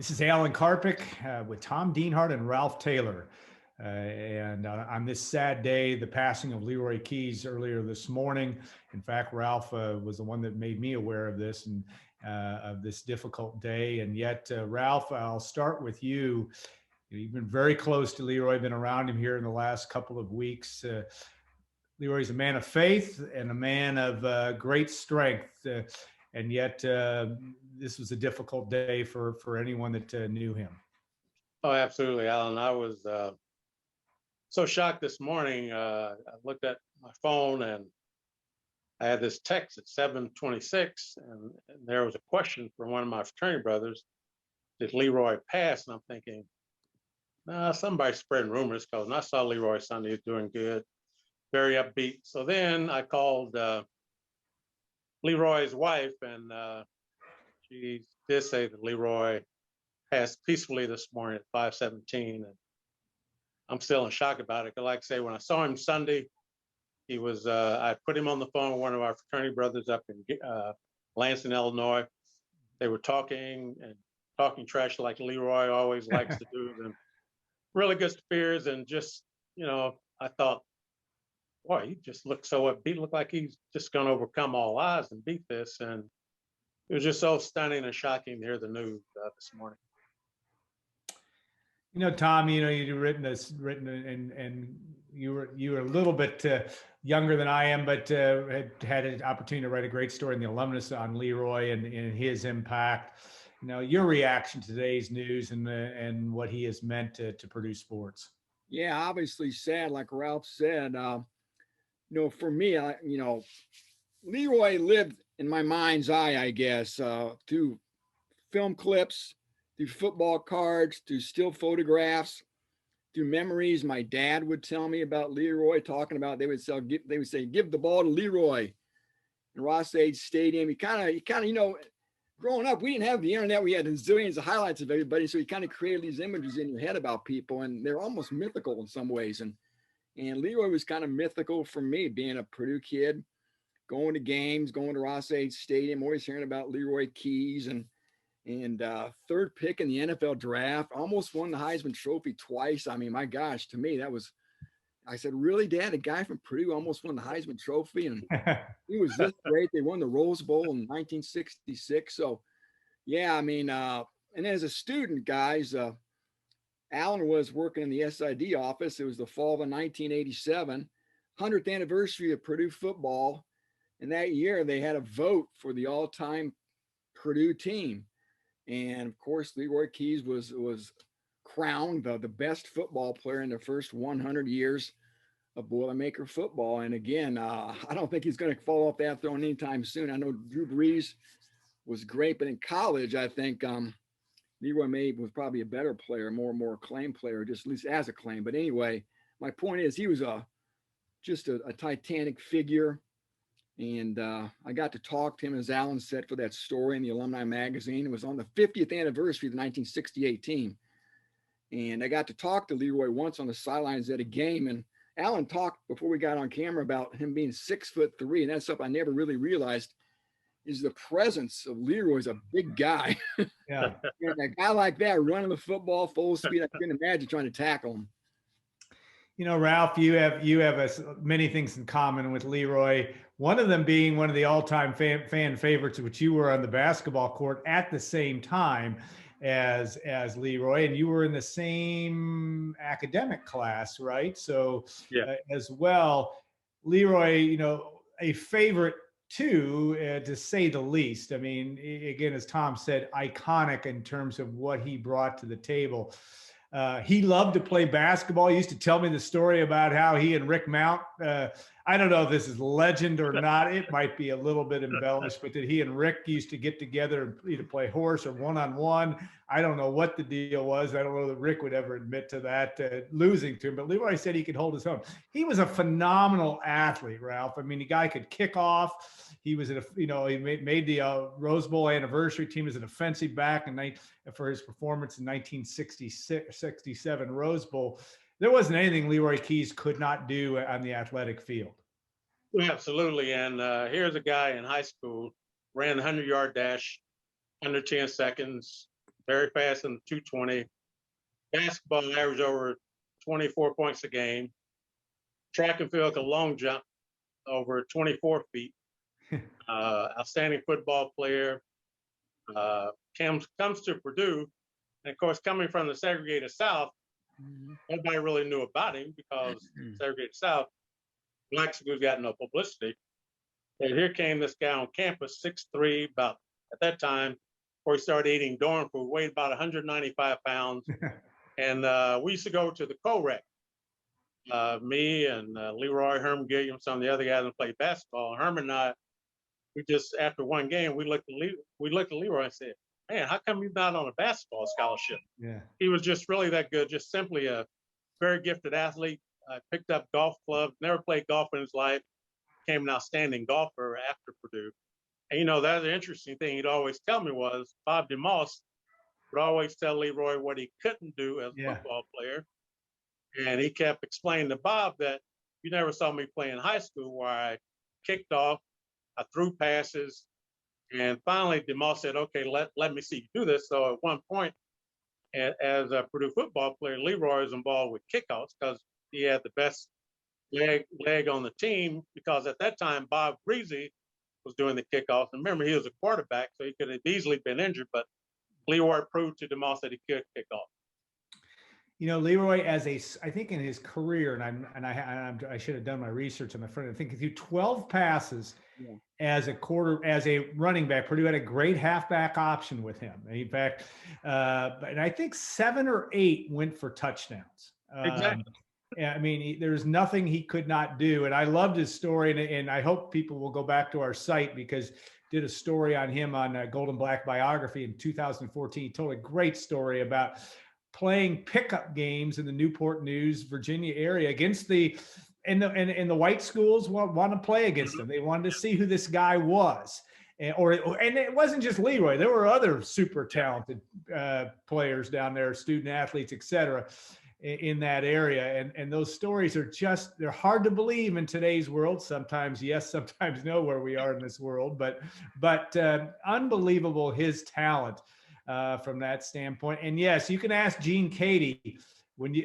This is Alan Karpick with Tom Dienhart and Ralph Taylor. And on this sad day, the passing of Leroy Keyes earlier this morning. In fact, Ralph was the one that made me aware of this and of this difficult day. And yet, Ralph, I'll start with you. You've been very close to Leroy, been around him here in the last couple of weeks. Leroy's a man of faith and a man of great strength. And yet, this was a difficult day for anyone that knew him. Oh, absolutely, Alan. I was so shocked this morning. I looked at my phone and I had this text at 7:26, and there was a question from one of my fraternity brothers: did Leroy pass? And I'm thinking, nah, somebody's spreading rumors, because I saw Leroy Sunday doing good, very upbeat. So then I called Leroy's wife, and she did say that Leroy passed peacefully this morning at 5:17, and I'm still in shock about it. Because, like I say, when I saw him Sunday, he was. I put him on the phone with one of our fraternity brothers up in Lansing, Illinois. They were talking trash like Leroy always likes to do, and really good spirits. And just, I thought, boy, he just looked so upbeat. Looked like he's just going to overcome all odds and beat this. And it was just so stunning and shocking to hear the news this morning. Tom, you've written and you were a little bit younger than I am, but had an opportunity to write a great story in the Alumnus on Leroy and his impact. Your reaction to today's news and what he has meant to Purdue sports. Yeah, obviously sad, like Ralph said. For me, Leroy lived in my mind's eye, I guess, through film clips, through football cards, through still photographs, through memories. My dad would tell me about Leroy, talking about they would say, give the ball to Leroy in Ross-Ade Stadium. He kind of, growing up, we didn't have the internet. We had zillions of highlights of everybody. So he kind of created these images in your head about people, and they're almost mythical in some ways. And Leroy was kind of mythical for me, being a Purdue kid, going to games, going to Ross-Ade Stadium, always hearing about Leroy Keyes, and third pick in the NFL draft, almost won the Heisman Trophy twice. I mean, my gosh, to me, I said, really, Dad, a guy from Purdue almost won the Heisman Trophy, and he was this great. They won the Rose Bowl in 1966. So, yeah, I mean, and as a student, guys, Alan was working in the SID office. It was the fall of 1987, 100th anniversary of Purdue football. And that year they had a vote for the all-time Purdue team. And of course, Leroy Keyes was crowned the best football player in the first 100 years of Boilermaker football. And again, I don't think he's going to fall off that throne anytime soon. I know Drew Brees was great, but in college, I think Leroy was probably a better player, more acclaimed player, just at least as a claim. But anyway, my point is he was just a titanic figure. And I got to talk to him, as Alan said, for that story in the Alumni magazine. It was on the 50th anniversary of the 1968 team. And I got to talk to Leroy once on the sidelines at a game. And Alan talked before we got on camera about him being 6'3", and that's something I never really realized, is the presence of Leroy. Is a big guy. Yeah. And a guy like that running the football full speed, I couldn't imagine trying to tackle him. Ralph, you have many things in common with Leroy. One of them being one of the all-time fan favorites, which you were on the basketball court at the same time as Leroy, and you were in the same academic class, right? So yeah. As well, Leroy, a favorite too, to say the least. I mean, again, as Tom said, iconic in terms of what he brought to the table. He loved to play basketball. He used to tell me the story about how he and Rick Mount, I don't know if this is legend or not. It might be a little bit embellished, but that he and Rick used to get together and either play horse or one-on-one. I don't know what the deal was. I don't know that Rick would ever admit to that, losing to him. But Leroy said he could hold his own. He was a phenomenal athlete, Ralph. I mean, the guy could kick off. He was, he made the Rose Bowl anniversary team as a defensive back for his performance in 1966-67 Rose Bowl. There wasn't anything Leroy Keyes could not do on the athletic field. Absolutely. And here's a guy in high school, ran the 100-yard dash under 10 seconds, very fast in the 220. Basketball averaged over 24 points a game. Track and field, a long jump over 24 feet. Outstanding football player. Comes to Purdue, and of course, coming from the segregated South, nobody really knew about him because segregated South, black schools got no publicity. And here came this guy on campus, 6'3", about at that time, before he started eating dorm food, weighed about 195 pounds. And we used to go to the co-rec. Me and Leroy, Herman Gilliam, some of the other guys that played basketball. Herman and I, we just, after one game, we looked at Leroy and said, man, how come he's not on a basketball scholarship? Yeah. He was just really that good, just simply a very gifted athlete. Picked up golf clubs, never played golf in his life, became an outstanding golfer after Purdue. And, you know, that's an interesting thing he'd always tell me was Bob DeMoss would always tell Leroy what he couldn't do as a football player. And he kept explaining to Bob that you never saw me play in high school where I kicked off, I threw passes, and finally DeMoss said, okay, let me see you do this. So at one point, as a Purdue football player, Leroy was involved with kickoffs because he had the best leg on the team, because at that time, Bob Greasy was doing the kickoffs. And remember, he was a quarterback, so he could have easily been injured, but Leroy proved to DeMoss that he could kick off. You know, Leroy, I think in his career, and I should have done my research on the front. I think he threw 12 passes as a running back. Purdue had a great halfback option with him. In fact, and I think 7 or 8 went for touchdowns. Exactly. I mean, there's nothing he could not do. And I loved his story. And I hope people will go back to our site, because did a story on him on Golden Black Biography in 2014. He told a great story about playing pickup games in the Newport News, Virginia area against the white schools want to play against him. They wanted to see who this guy was. And it wasn't just Leroy. There were other super talented players down there, student athletes, et cetera, in that area. And those stories are they're hard to believe in today's world. Sometimes yes, sometimes no, where we are in this world, but unbelievable his talent from that standpoint. And yes, you can ask Gene Cady, when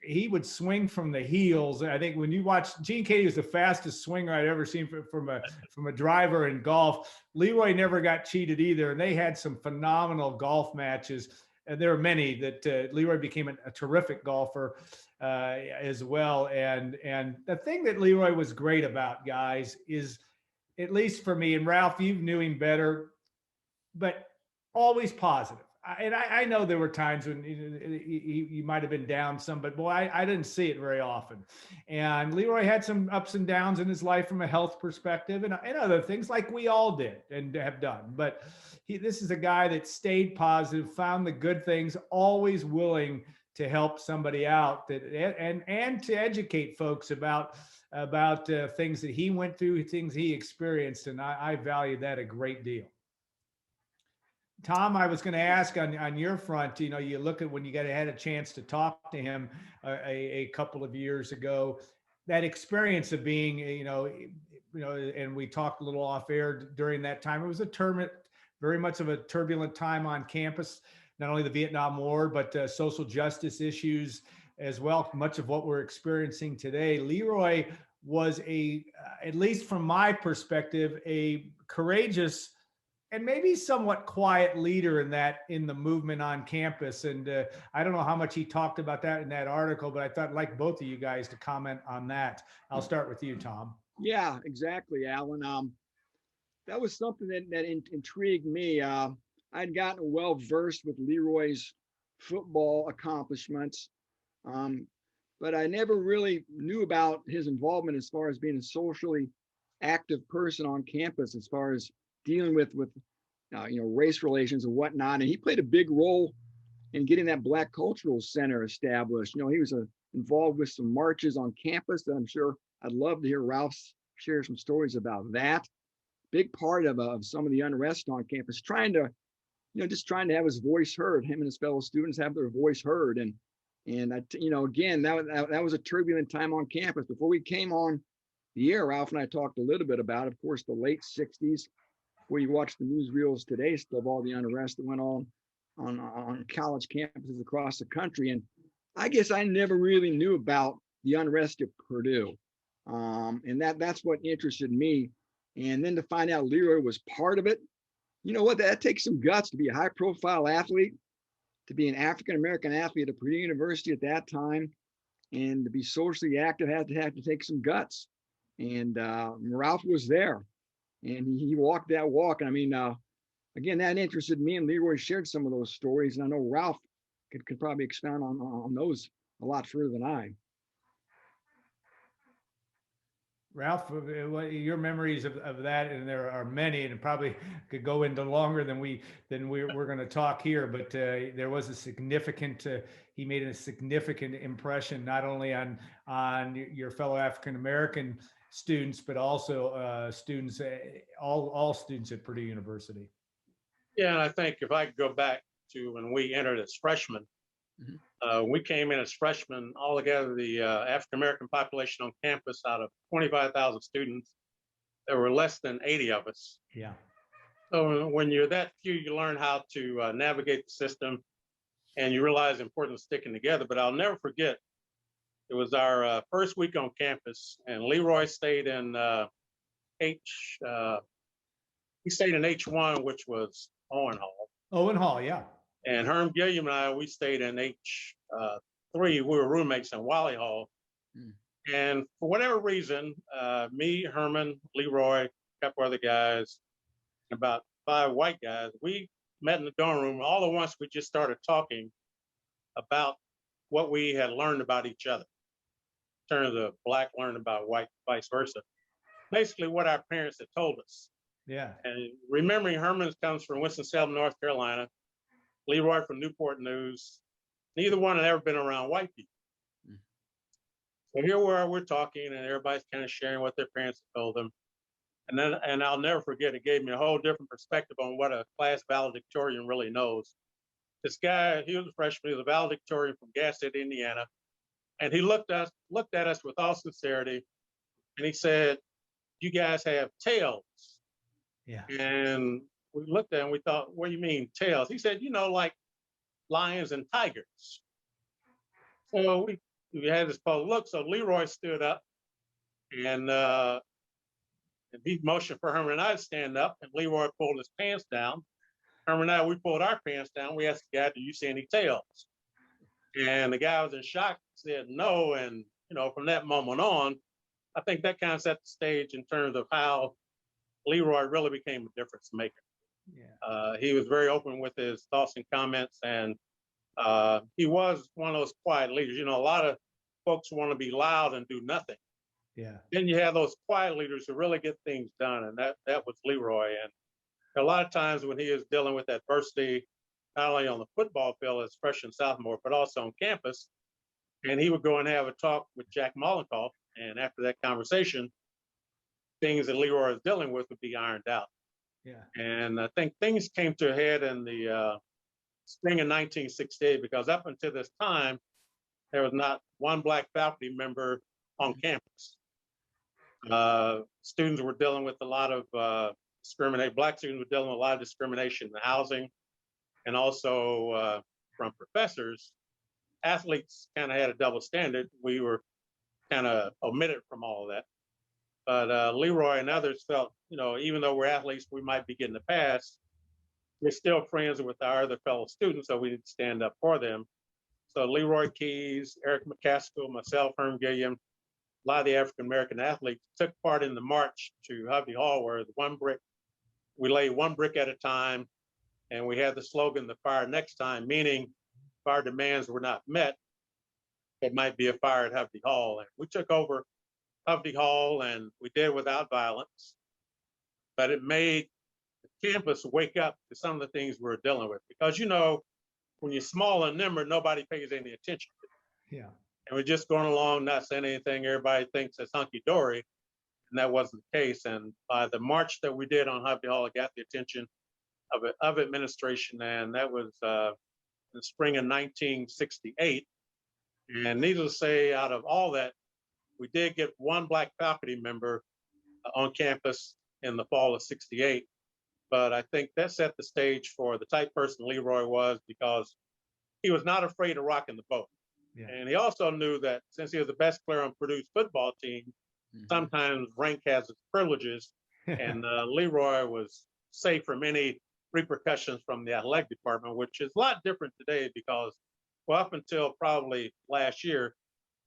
he would swing from the heels. I think when you watch, Gene Cady was the fastest swinger I'd ever seen from a driver in golf. Leroy never got cheated either. And they had some phenomenal golf matches. And there are many that Leroy became a terrific golfer as well. And the thing that Leroy was great about, guys, is, at least for me, and Ralph, you knew him better, but always positive. And I know there were times when he might have been down some, but boy, I didn't see it very often. And Leroy had some ups and downs in his life from a health perspective and other things, like we all did and have done. But this is a guy that stayed positive, found the good things, always willing to help somebody out, and to educate folks about things that he went through, things he experienced. And I value that a great deal. Tom, I was going to ask on your front, you know, you look at when you had a chance to talk to him a couple of years ago, that experience of being, you know, and we talked a little off air during that time. It was very much of a turbulent time on campus, not only the Vietnam War, but social justice issues as well. Much of what we're experiencing today. Leroy was at least from my perspective, a courageous and maybe somewhat quiet leader in the movement on campus. And I don't know how much he talked about that in that article, but I thought I'd like both of you guys to comment on that. I'll start with you, Tom. Yeah, exactly, Alan. That was something that intrigued me. I'd gotten well versed with Leroy's football accomplishments, but I never really knew about his involvement as far as being a socially active person on campus, as far as dealing with race relations and whatnot. And he played a big role in getting that Black Cultural Center established. You know, he was involved with some marches on campus that I'm sure I'd love to hear Ralph share some stories about that. Big part of some of the unrest on campus, trying to have his voice heard. Him and his fellow students have their voice heard. And again, that was a turbulent time on campus. Before we came on the air, Ralph and I talked a little bit about, of course, the late 60s, where you watch the newsreels today still of all the unrest that went on on college campuses across the country. And I guess I never really knew about the unrest at Purdue. And that's what interested me. And then to find out Leroy was part of it, you know what, that takes some guts to be a high profile athlete, to be an African-American athlete at Purdue University at that time, and to be socially active had to take some guts. And Ralph was there, and he walked that walk. And I mean, again, that interested me, and Leroy shared some of those stories. And I know Ralph could probably expound on those a lot further than I. Ralph, what your memories of that, and there are many, and it probably could go into longer than we're going to talk here, but there was a significant, he made a significant impression, not only on your fellow African-American students, but also students, all students at Purdue University. Yeah, and I think if I could go back to when we entered as freshmen, we came in as freshmen. Altogether, the African-American population on campus, out of 25,000 students, there were less than 80 of us. Yeah. So when you're that few, you learn how to navigate the system, and you realize the importance of sticking together. But I'll never forget, it was our first week on campus, and Leroy stayed in H1, which was Owen Hall. Owen Hall, yeah. And Herm Gilliam and I, we stayed in H3. We were roommates in Wally Hall. And for whatever reason, me, Herman, Leroy, a couple other guys, about 5 white guys, we met in the dorm room. All at once, we just started talking about what we had learned about each other, in terms of black learning about white, vice versa. Basically, what our parents had told us. Yeah. And remembering Herman comes from Winston-Salem, North Carolina, Leroy from Newport News. Neither one had ever been around white people. So here we are, we're talking, and everybody's kind of sharing what their parents had told them. And I'll never forget, it gave me a whole different perspective on what a class valedictorian really knows. This guy, he was a freshman, he was a valedictorian from Gas City, Indiana. And he looked at us with all sincerity, and he said, "You guys have tails." Yeah. And we looked at him, we thought, "What do you mean tails?" He said, like lions and tigers. So we had this puzzled look. So Leroy stood up, and he motioned for Herman and I to stand up, and Leroy pulled his pants down. Herman and I, we pulled our pants down. We asked the guy, "Do you see any tails?" And the guy was in shock, said no. And, from that moment on, I think that kind of set the stage in terms of how Leroy really became a difference maker. Yeah. He was very open with his thoughts and comments, and he was one of those quiet leaders. A lot of folks want to be loud and do nothing. Yeah. Then you have those quiet leaders who really get things done, and that was Leroy. And a lot of times when he is dealing with adversity, not only on the football field as freshman sophomore, but also on campus, and he would go and have a talk with Jack Mollenkoff, and after that conversation, things that Leroy was dealing with would be ironed out. Yeah. And I think things came to a head in the spring of 1968, because up until this time, there was not one black faculty member on campus. Students were dealing with a lot of discrimination. Black students were dealing with a lot of discrimination in housing, and also from professors. Athletes kind of had a double standard. We were kind of omitted from all of that. But Leroy and others felt, even though we're athletes, we might be getting a pass. We're still friends with our other fellow students, so we need to stand up for them. So Leroy Keyes, Eric McCaskill, myself, Herm Gilliam, a lot of the African-American athletes took part in the march to Hovde Hall, where we lay one brick at a time, and we had the slogan, "The fire next time," meaning if our demands were not met, it might be a fire at Hovde Hall. And we took over Hovde Hall, and we did it without violence, but it made the campus wake up to some of the things we're dealing with. Because, when you're small in number, nobody pays any attention to it. Yeah. And we're just going along, not saying anything. Everybody thinks it's hunky-dory, and that wasn't the case. And by the march that we did on Hovde Hall, it got the attention of administration, and that was in the spring of 1968. And needless to say, out of all that, we did get one black faculty member on campus in the fall of '68. but I think that set the stage for the type person Leroy was, because he was not afraid of rocking the boat. Yeah. And he also knew that since he was the best player on Purdue's football team, sometimes rank has its privileges, and Leroy was safe from any repercussions from the athletic department, which is a lot different today because, well, up until probably last year,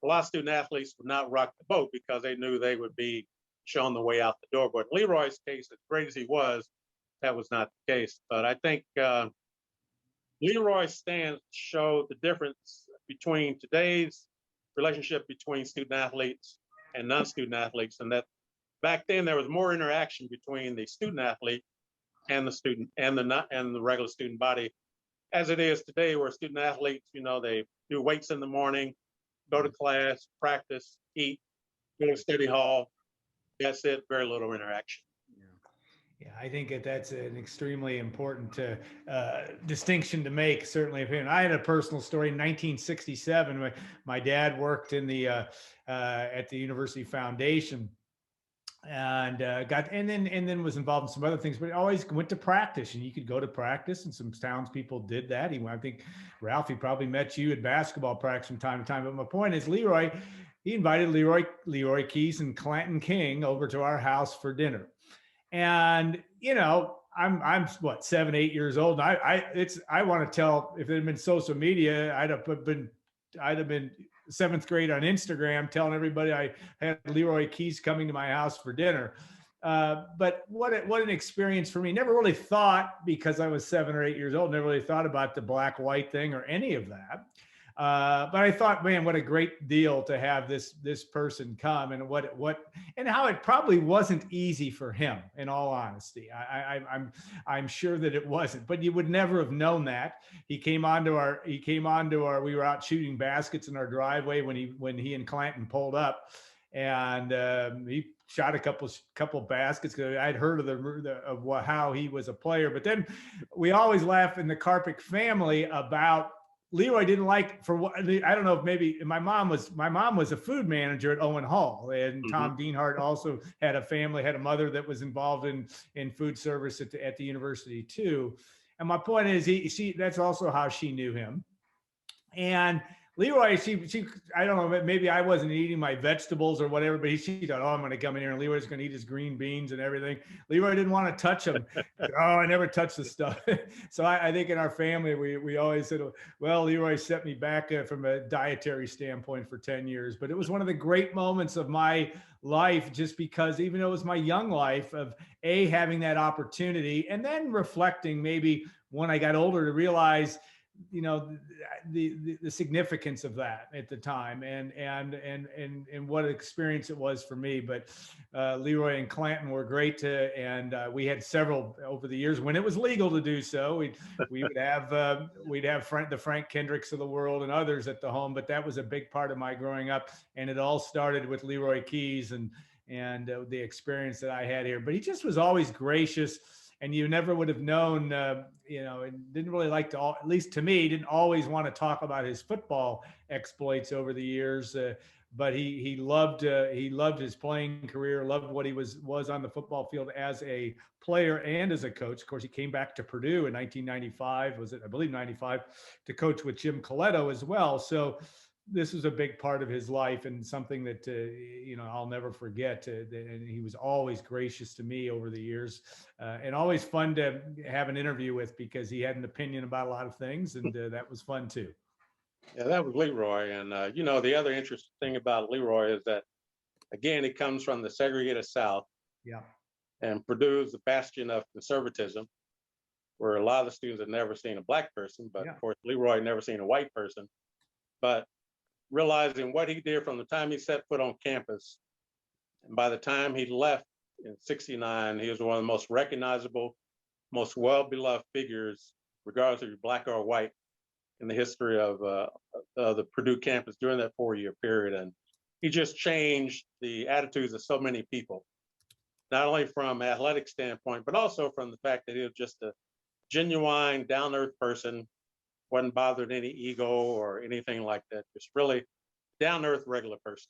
a lot of student athletes would not rock the boat because they knew they would be shown the way out the door. But in Leroy's case, as great as he was, that was not the case. But I think Leroy's stance showed the difference between today's relationship between student athletes and non-student athletes, and that back then there was more interaction between the student athlete and the student and the regular student body, as it is today, where student athletes, they do weights in the morning, go to class, practice, eat, go to study hall. That's it. Very little interaction. Yeah, I think that's an extremely important distinction to make. Certainly, I had a personal story in 1967. My dad worked in the at the University Foundation, and then was involved in some other things, but he always went to practice, and you could go to practice, and some townspeople did that. I think Ralph, he probably met you at basketball practice from time to time. But my point is, he invited Leroy Keyes and Clanton King over to our house for dinner. And, I'm what, 7, 8 years old. And I want to tell, if it had been social media, I'd have been seventh grade on Instagram telling everybody I had Leroy Keyes coming to my house for dinner. But what an experience for me. Never really thought, because I was 7 or 8 years old, never really thought about the black-white thing or any of that. But I thought, man, what a great deal to have this person come, and and how it probably wasn't easy for him, in all honesty. I'm sure that it wasn't, but you would never have known that. We were out shooting baskets in our driveway when he and Clanton pulled up, and he shot a couple baskets. I'd heard of how he was a player, but then we always laugh in the Karpick family about Leroy didn't like, for what, I don't know if maybe my mom was a food manager at Owen Hall, and Tom Dienhart also had a mother that was involved in food service at the university too. And my point is, that's also how she knew him. And Leroy, I don't know, maybe I wasn't eating my vegetables or whatever, but she thought, I'm going to come in here and Leroy's going to eat his green beans and everything. Leroy didn't want to touch them. I never touch the stuff. So I think in our family, we always said, well, Leroy set me back from a dietary standpoint for 10 years. But it was one of the great moments of my life, just because even though it was my young life, of having that opportunity, and then reflecting maybe when I got older to realize, the significance of that at the time, and what an experience it was for me. But Leroy and Clanton were great and we had several over the years when it was legal to do so. We'd have the Frank Kendricks of the world and others at the home, but that was a big part of my growing up, and it all started with Leroy Keyes and the experience that I had here. But he just was always gracious. And you never would have known, and didn't really like to, at least to me, didn't always want to talk about his football exploits over the years. But he loved his playing career, loved what he was on the football field as a player and as a coach. Of course, he came back to Purdue in 1995, I believe 95, to coach with Jim Coletto as well. So this was a big part of his life, and something that I'll never forget. And he was always gracious to me over the years, and always fun to have an interview with, because he had an opinion about a lot of things, and that was fun too. Yeah, that was Leroy. And the other interesting thing about Leroy is that, again, he comes from the segregated South. Yeah. And Purdue is the bastion of conservatism, where a lot of the students had never seen a black person, but of course Leroy had never seen a white person. But realizing what he did from the time he set foot on campus, and by the time he left in '69, he was one of the most recognizable, most well-beloved figures, regardless if you're black or white, in the history of the Purdue campus during that 4-year period. And he just changed the attitudes of so many people, not only from an athletic standpoint, but also from the fact that he was just a genuine, down-to-earth person, wasn't bothered any ego or anything like that. Just really down-to-earth, regular person.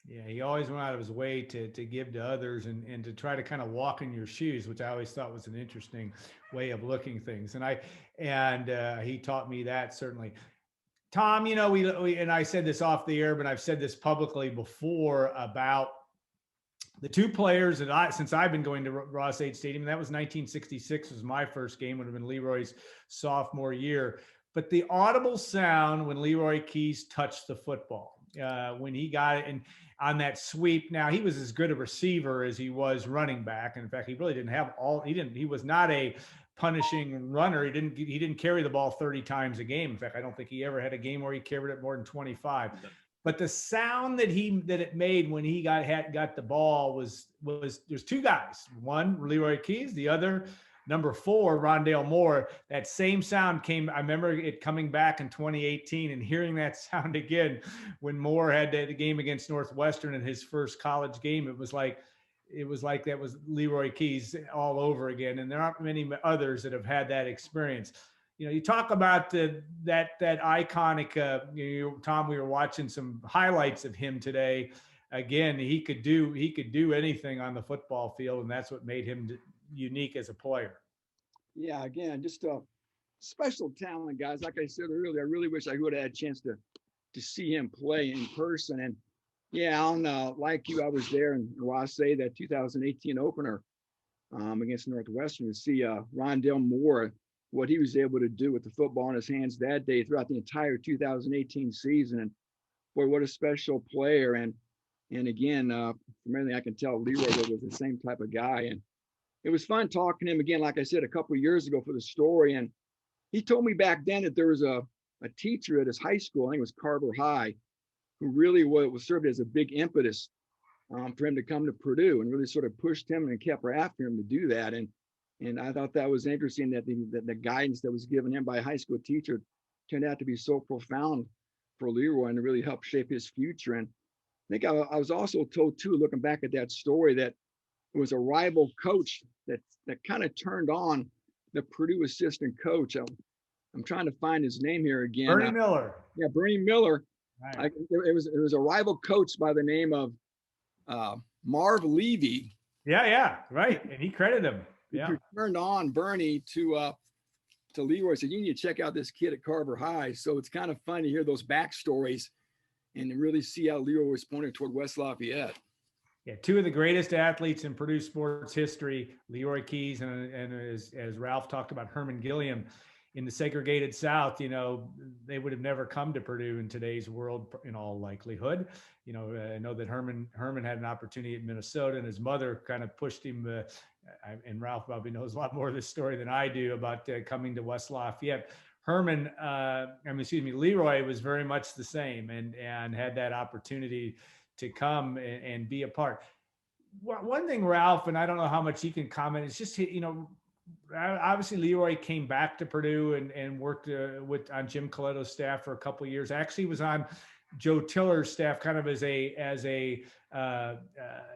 Yeah, he always went out of his way to give to others and to try to kind of walk in your shoes, which I always thought was an interesting way of looking things. And he taught me that certainly. Tom, you know, we and I said this off the air, but I've said this publicly before about the two players that since I've been going to Ross-Ade Stadium, and that was 1966 was my first game, would have been Leroy's sophomore year. But the audible sound when Leroy Keyes touched the football, when he got it and on that sweep. Now he was as good a receiver as he was running back. And in fact, he really didn't have he was not a punishing runner. He didn't carry the ball 30 times a game. In fact, I don't think he ever had a game where he carried it more than 25. But the sound that it made when he got the ball was there's two guys. One, Leroy Keyes, the other, number 4, Rondale Moore. That same sound came. I remember it coming back in 2018 and hearing that sound again when Moore had the game against Northwestern in his first college game. It was like that was Leroy Keyes all over again. And there aren't many others that have had that experience. You know, you talk about that iconic, Tom, we were watching some highlights of him today. Again, he could do anything on the football field, and that's what made him unique as a player. Yeah, again, just a special talent, guys. Like I said earlier, I really wish I would have had a chance to see him play in person. And yeah, Alan, like you, I was there in Ross-Ade, that 2018 opener against Northwestern, to see Rondale Moore, what he was able to do with the football in his hands that day throughout the entire 2018 season. And boy, what a special player. And again, from everything I can tell, Leroy was the same type of guy. And it was fun talking to him again, like I said, a couple of years ago for the story. And he told me back then that there was a teacher at his high school, I think it was Carver High, who really was served as a big impetus for him to come to Purdue, and really sort of pushed him and kept after him to do that. And I thought that was interesting that the guidance that was given him by a high school teacher turned out to be so profound for Leroy and to really help shape his future. And I think I was also told too, looking back at that story, that it was a rival coach that kind of turned on the Purdue assistant coach. I'm trying to find his name here again. Bernie Miller. Yeah, Bernie Miller. Right. It was a rival coach by the name of Marv Levy. Yeah, right. And he credited him. Yeah. He turned on Bernie to Leroy, said, you need to check out this kid at Carver High. So it's kind of fun to hear those backstories and to really see how Leroy responded toward West Lafayette. Yeah, two of the greatest athletes in Purdue sports history, Leroy Keyes and as Ralph talked about, Herman Gilliam. In the segregated South, you know, they would have never come to Purdue in today's world, in all likelihood. You know, I know that Herman had an opportunity at Minnesota, and his mother kind of pushed him. And Ralph probably knows a lot more of this story than I do about coming to West Lafayette. Leroy was very much the same, and had that opportunity to come and be a part. One thing, Ralph, and I don't know how much you can comment, it's just, you know, obviously Leroy came back to Purdue and worked on Jim Coletto's staff for a couple of years. Actually was on Joe Tiller's staff kind of as a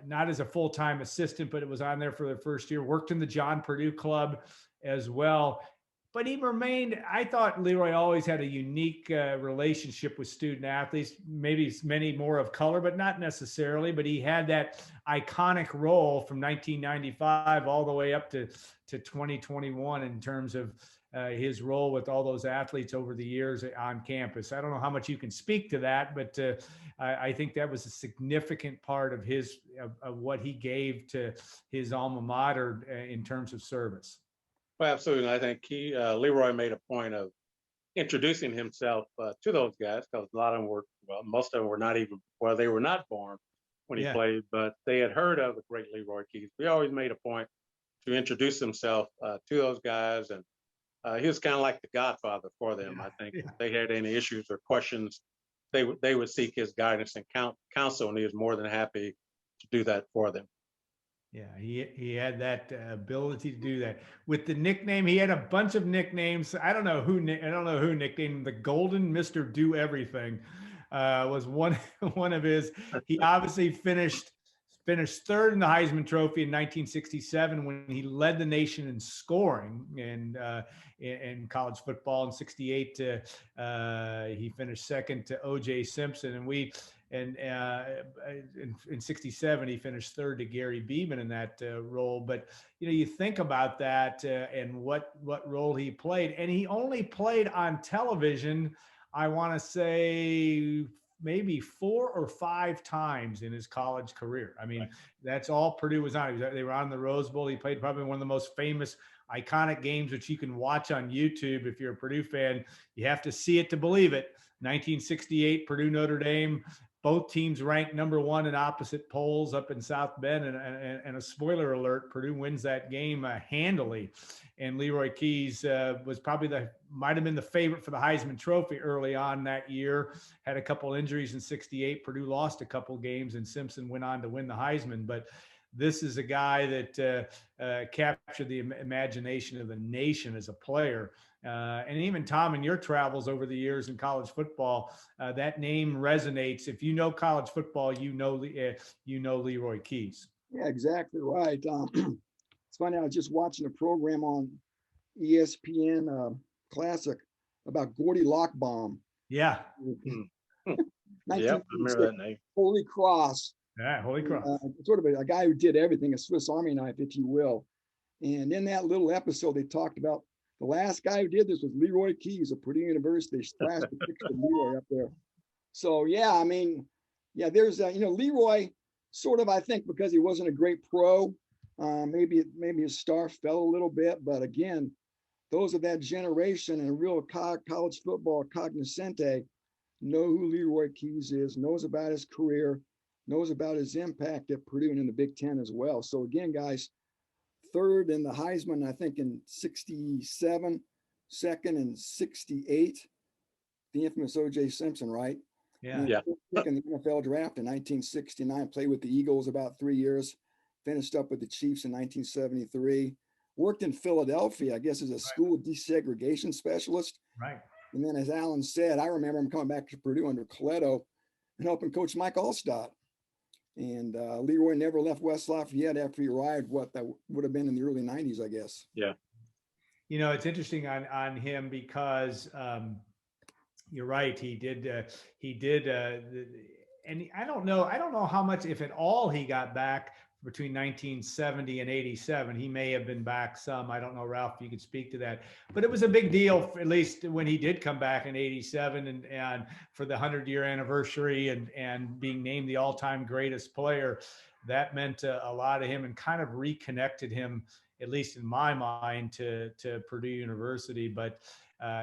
not as a full-time assistant, but it was on there for the first year, worked in the John Purdue Club as well. But he remained, I thought Leroy always had a unique relationship with student athletes, maybe many more of color, but not necessarily. But he had that iconic role from 1995 all the way up to 2021 in terms of his role with all those athletes over the years on campus. I don't know how much you can speak to that, but I think that was a significant part of of what he gave to his alma mater in terms of service. Well, absolutely. I think Leroy made a point of introducing himself to those guys, because a lot of them most of them were they were not born when he played, but they had heard of the great Leroy Keyes. We always made a point to introduce himself to those guys, and he was kind of like the godfather for them. I think if they had any issues or questions, they would seek his guidance and counsel, and he was more than happy to do that for them. Yeah, he had that ability to do that. With the nickname, he had a bunch of nicknames. I don't know who nicknamed him. The Golden Mr. Do Everything was one of his. He obviously finished third in the Heisman Trophy in 1967 when he led the nation in scoring in college football. In '68, he finished second to O.J. Simpson, and and in 67 he finished third to Gary Beeman in that role. But you think about that and what role he played, and he only played on television, I want to say maybe 4 or 5 times in his college career. I mean, right. That's all Purdue was on. They were on the Rose Bowl. He played probably one of the most famous, iconic games, which you can watch on YouTube. If you're a Purdue fan, you have to see it to believe it. 1968, Purdue Notre Dame. Both teams ranked #1 in opposite polls up in South Bend, and a spoiler alert: Purdue wins that game handily. And Leroy Keyes was probably might have been the favorite for the Heisman Trophy early on that year. Had a couple injuries in '68. Purdue lost a couple games, and Simpson went on to win the Heisman. But this is a guy that captured the imagination of the nation as a player. And even Tom, in your travels over the years in college football, that name resonates. If you know college football, you know Leroy Keyes. Yeah, exactly right. It's funny, I was just watching a program on ESPN Classic about Gordy Lockbaum. Yeah. Yep, I remember that name. Holy Cross. Yeah, Holy Cross. Sort of a guy who did everything, a Swiss Army knife, if you will. And in that little episode, they talked about the last guy who did this was Leroy Keyes of Purdue University. They splashed the picture of Leroy up there. So yeah, I mean, yeah, there's Leroy sort of, I think, because he wasn't a great pro, maybe his star fell a little bit, but again, those of that generation and real college football cognoscente know who Leroy Keyes is, knows about his career, knows about his impact at Purdue and in the Big Ten as well. So again, guys, third in the Heisman, I think in 67, second in 68, the infamous O.J. Simpson, right? Yeah. Yeah. In the NFL draft in 1969, played with the Eagles about 3 years, finished up with the Chiefs in 1973, worked in Philadelphia, I guess, as a school desegregation specialist. Right. And then, as Alan said, I remember him coming back to Purdue under Coletto and helping coach Mike Allstott. And Leroy never left West Lafayette after he arrived. What that would have been in the early 90s, I guess. Yeah. It's interesting on him because you're right. He did, and I don't know how much, if at all, he got back between 1970 and 87. He may have been back some. I don't know, Ralph, if you could speak to that. But it was a big deal, at least when he did come back in 87 and for the 100-year anniversary and being named the all-time greatest player. That meant a lot to him and kind of reconnected him, at least in my mind, to Purdue University. But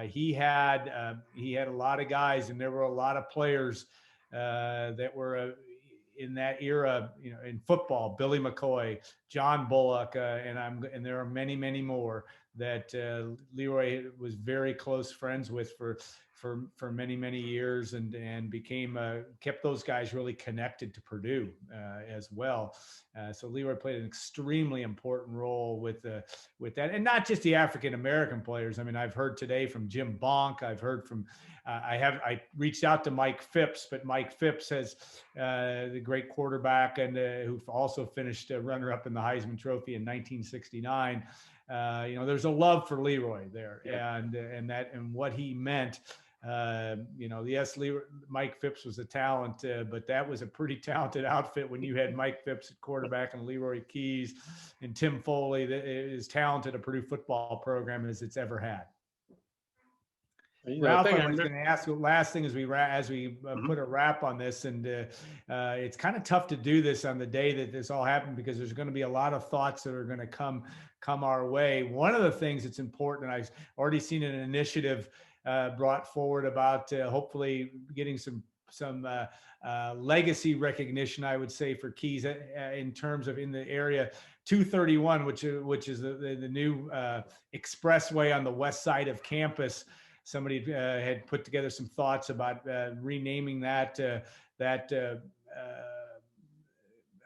he had a lot of guys, and there were a lot of players that were in that era, in football: Billy McCoy, John Bullock, and there are many, many more that Leroy was very close friends with for many, many years, and kept those guys really connected to Purdue as well. So Leroy played an extremely important role with that, and not just the African American players. I mean, I've heard today from Jim Bonk. I've heard from I reached out to Mike Phipps, but Mike Phipps has the great quarterback and who also finished runner-up in the Heisman Trophy in 1969. There's a love for Leroy there, yeah. and what he meant. Yes, Mike Phipps was a talent, but that was a pretty talented outfit when you had Mike Phipps at quarterback and Leroy Keyes and Tim Foley. That is talented a Purdue football program as it's ever had. Ralph, I was going to ask the last thing as we put a wrap on this, and it's kind of tough to do this on the day that this all happened because there's going to be a lot of thoughts that are going to come our way. One of the things that's important, and I've already seen an initiative brought forward about hopefully getting some legacy recognition, I would say, for Keyes in terms of in the area 231, which is the new expressway on the west side of campus. Somebody had put together some thoughts about renaming that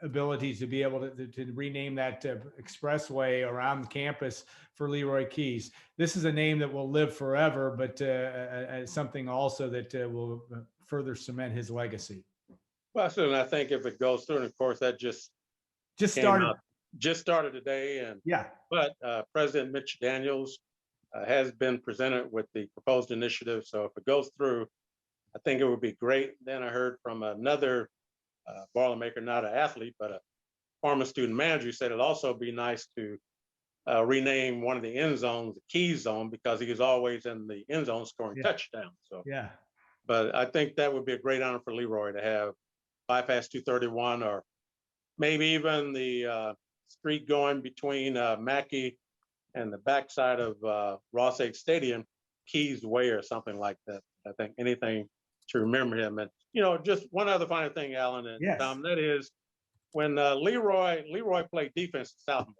ability to be able to rename that expressway around the campus for Leroy Keyes. This is a name that will live forever, but something also that will further cement his legacy. Well, certainly, I think if it goes through, and of course that just started today, and yeah. But President Mitch Daniels has been presented with the proposed initiative. So if it goes through, I think it would be great. Then I heard from another Boilermaker, not an athlete, but a former student manager, who said it'd also be nice to rename one of the end zones the Keyes zone, because he was always in the end zone scoring touchdowns. So, Yeah. but I think that would be a great honor for Leroy to have bypass 231, or maybe even the street going between Mackey and the backside of Ross H. Stadium, Keyes Way or something like that. I think anything to remember him. And, you know, just one other final thing, Alan and Tom, that is when Leroy played defense at Southmore.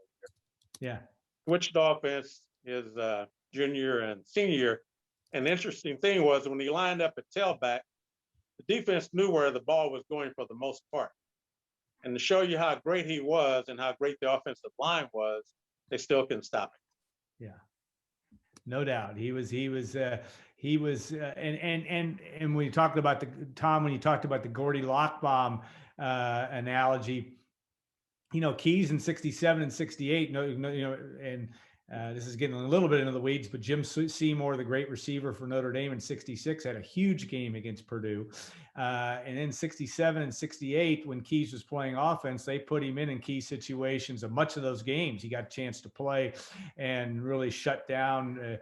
Yeah. Switched offense his junior and senior year. And the interesting thing was when he lined up at tailback, the defense knew where the ball was going for the most part. And to show you how great he was and how great the offensive line was, they still couldn't stop him. Yeah, no doubt. He was, and when you talked about when you talked about the Gordy Lockbaum analogy, you know, Keyes in 67 and 68, and this is getting a little bit into the weeds, but Jim Seymour, the great receiver for Notre Dame in 66, had a huge game against Purdue. And in 67 and 68, when Keyes was playing offense, they put him in key situations of much of those games. He got a chance to play and really shut down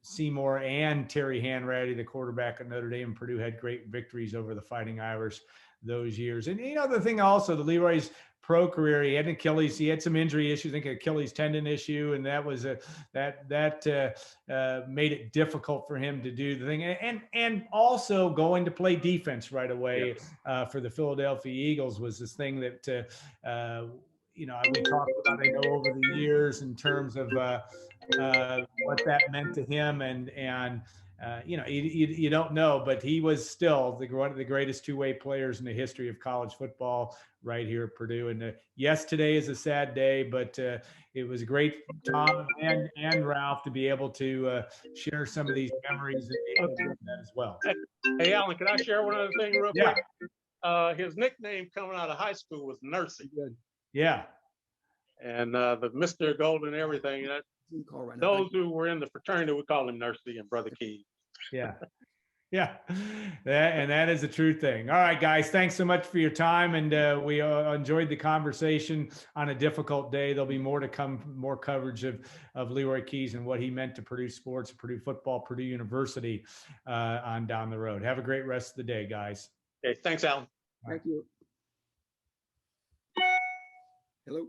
Seymour and Terry Hanratty, the quarterback at Notre Dame. Purdue had great victories over the Fighting Irish those years. And, you know, the thing also, the Leroy's pro career, he had an Achilles, he had some injury issues, I think an Achilles tendon issue, and that was made it difficult for him to do the thing. And also going to play defense right away for the Philadelphia Eagles was this thing that, you know, we talked about, I know, over the years in terms of what that meant to him. And you know, you don't know, but he was still one of the greatest two-way players in the history of college football right here at Purdue. And yes, today is a sad day, but it was great, Tom and Ralph, to be able to share some of these memories and that as well. Hey, Alan, can I share one other thing real quick? His nickname coming out of high school was Nursey. Yeah. And the Mr. Golden everything. Those who were in the fraternity would call him Nursey and Brother Keyes. Yeah. Yeah. That is a true thing. All right, guys, thanks so much for your time. And we enjoyed the conversation on a difficult day. There'll be more to come, more coverage of Leroy Keyes and what he meant to Purdue sports, Purdue football, Purdue University on down the road. Have a great rest of the day, guys. Okay, thanks, Alan. Thank you. Hello.